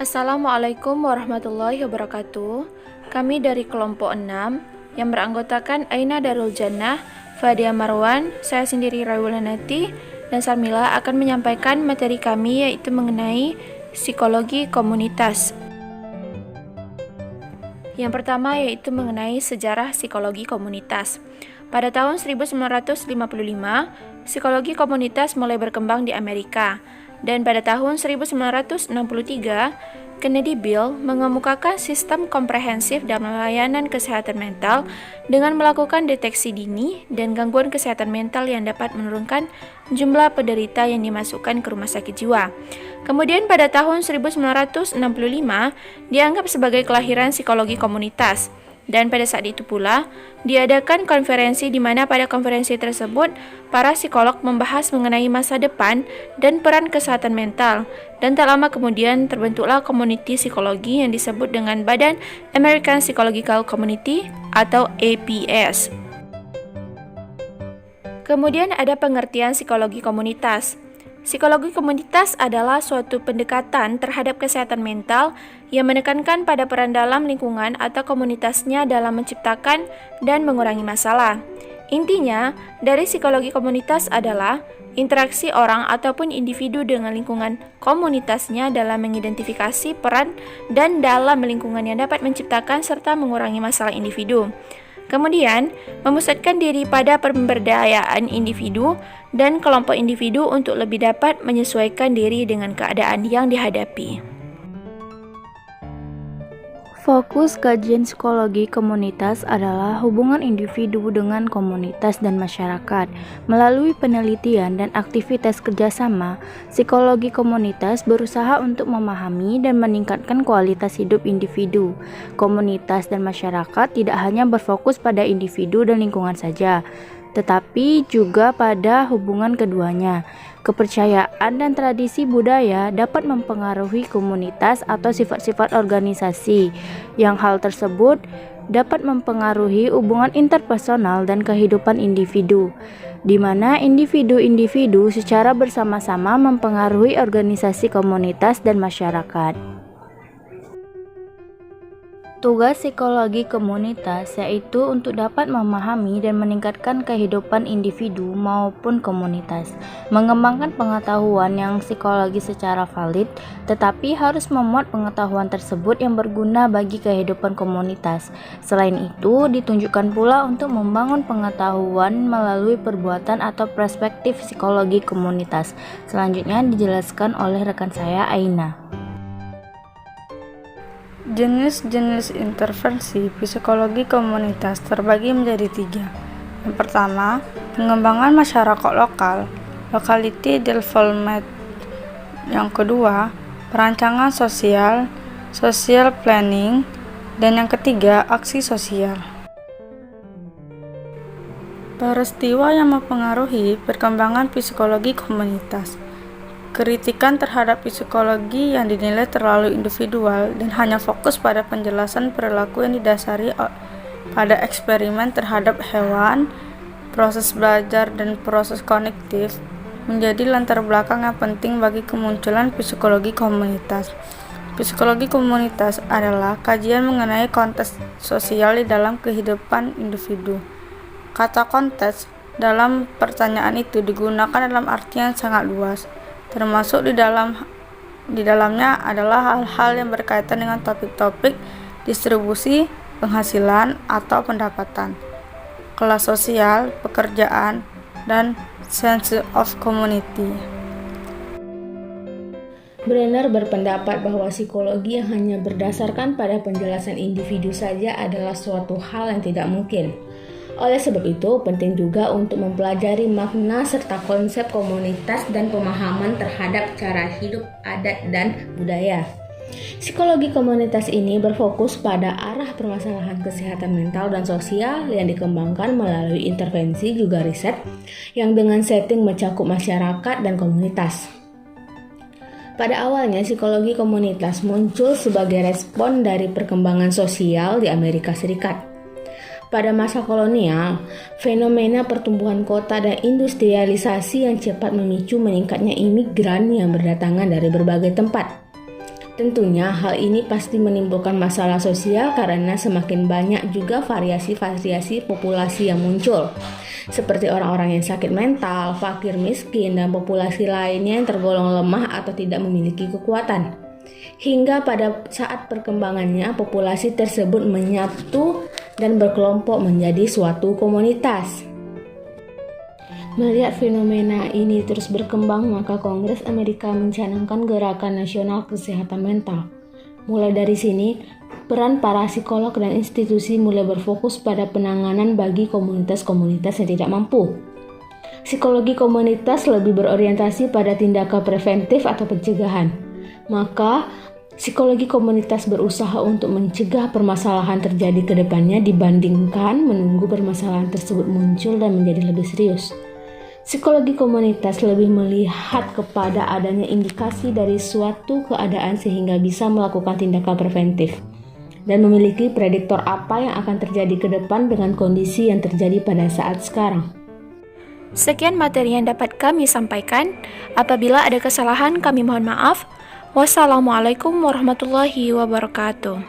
Assalamualaikum warahmatullahi wabarakatuh. Kami dari kelompok 6 yang beranggotakan Aina Darul Jannah, Fadia Marwan, saya sendiri Raiwulanati, dan Sarmila akan menyampaikan materi kami yaitu mengenai psikologi komunitas. Yang pertama yaitu mengenai sejarah psikologi komunitas. Pada tahun 1955, psikologi komunitas mulai berkembang di Amerika. Dan pada tahun 1963, Kennedy Bill mengemukakan sistem komprehensif dalam layanan kesehatan mental dengan melakukan deteksi dini dan gangguan kesehatan mental yang dapat menurunkan jumlah penderita yang dimasukkan ke rumah sakit jiwa. Kemudian pada tahun 1965 dianggap sebagai kelahiran psikologi komunitas. Dan pada saat itu pula, diadakan konferensi di mana pada konferensi tersebut, para psikolog membahas mengenai masa depan dan peran kesehatan mental. Dan tak lama kemudian terbentuklah komuniti psikologi yang disebut dengan Badan American Psychological Community atau APS. Kemudian ada pengertian psikologi komunitas. Psikologi komunitas adalah suatu pendekatan terhadap kesehatan mental yang menekankan pada peran dalam lingkungan atau komunitasnya dalam menciptakan dan mengurangi masalah. Intinya, dari psikologi komunitas adalah interaksi orang ataupun individu dengan lingkungan komunitasnya dalam mengidentifikasi peran dan dalam lingkungan yang dapat menciptakan serta mengurangi masalah individu. Kemudian, memusatkan diri pada pemberdayaan individu dan kelompok individu untuk lebih dapat menyesuaikan diri dengan keadaan yang dihadapi. Fokus kajian psikologi komunitas adalah hubungan individu dengan komunitas dan masyarakat. Melalui penelitian dan aktivitas kerjasama, psikologi komunitas berusaha untuk memahami dan meningkatkan kualitas hidup individu. Komunitas dan masyarakat tidak hanya berfokus pada individu dan lingkungan saja, tetapi juga pada hubungan keduanya. Kepercayaan dan tradisi budaya dapat mempengaruhi komunitas atau sifat-sifat organisasi, yang hal tersebut dapat mempengaruhi hubungan interpersonal dan kehidupan individu, di mana individu-individu secara bersama-sama mempengaruhi organisasi komunitas dan masyarakat. Tugas psikologi komunitas yaitu untuk dapat memahami dan meningkatkan kehidupan individu maupun komunitas, mengembangkan pengetahuan yang psikologi secara valid, tetapi harus memuat pengetahuan tersebut yang berguna bagi kehidupan komunitas. Selain itu, ditunjukkan pula untuk membangun pengetahuan melalui perbuatan atau perspektif psikologi komunitas. Selanjutnya dijelaskan oleh rekan saya, Aina. Jenis-jenis intervensi psikologi komunitas terbagi menjadi 3. Yang pertama, pengembangan masyarakat lokal, locality development. Yang kedua, perancangan sosial, social planning. Dan yang ketiga, aksi sosial. Peristiwa yang mempengaruhi perkembangan psikologi komunitas. Kritikan terhadap psikologi yang dinilai terlalu individual dan hanya fokus pada penjelasan perilaku yang didasari pada eksperimen terhadap hewan, proses belajar dan proses kognitif menjadi latar belakang yang penting bagi kemunculan psikologi komunitas. Psikologi komunitas adalah kajian mengenai konteks sosial di dalam kehidupan individu. Kata konteks dalam pertanyaan itu digunakan dalam artian sangat luas, termasuk di dalamnya adalah hal-hal yang berkaitan dengan topik-topik distribusi, penghasilan atau pendapatan, kelas sosial, pekerjaan, dan sense of community. Brenner berpendapat bahwa psikologi yang hanya berdasarkan pada penjelasan individu saja adalah suatu hal yang tidak mungkin. Oleh sebab itu, penting juga untuk mempelajari makna serta konsep komunitas dan pemahaman terhadap cara hidup, adat, dan budaya. Psikologi komunitas ini berfokus pada arah permasalahan kesehatan mental dan sosial yang dikembangkan melalui intervensi juga riset yang dengan setting mencakup masyarakat dan komunitas. Pada awalnya, psikologi komunitas muncul sebagai respon dari perkembangan sosial di Amerika Serikat. Pada masa kolonial, fenomena pertumbuhan kota dan industrialisasi yang cepat memicu meningkatnya imigran yang berdatangan dari berbagai tempat. Tentunya hal ini pasti menimbulkan masalah sosial karena semakin banyak juga variasi-variasi populasi yang muncul, seperti orang-orang yang sakit mental, fakir miskin, dan populasi lainnya yang tergolong lemah atau tidak memiliki kekuatan. Hingga pada saat perkembangannya, populasi tersebut menyatu dan berkelompok menjadi suatu komunitas. Melihat fenomena ini terus berkembang, maka Kongres Amerika mencanangkan Gerakan Nasional Kesehatan Mental. Mulai dari sini, peran para psikolog dan institusi mulai berfokus pada penanganan bagi komunitas-komunitas yang tidak mampu. Psikologi komunitas lebih berorientasi pada tindakan preventif atau pencegahan. Maka, psikologi komunitas berusaha untuk mencegah permasalahan terjadi ke depannya dibandingkan menunggu permasalahan tersebut muncul dan menjadi lebih serius. Psikologi komunitas lebih melihat kepada adanya indikasi dari suatu keadaan sehingga bisa melakukan tindakan preventif dan memiliki prediktor apa yang akan terjadi ke depan dengan kondisi yang terjadi pada saat sekarang. Sekian materi yang dapat kami sampaikan. Apabila ada kesalahan, kami mohon maaf. Wassalamualaikum warahmatullahi wabarakatuh.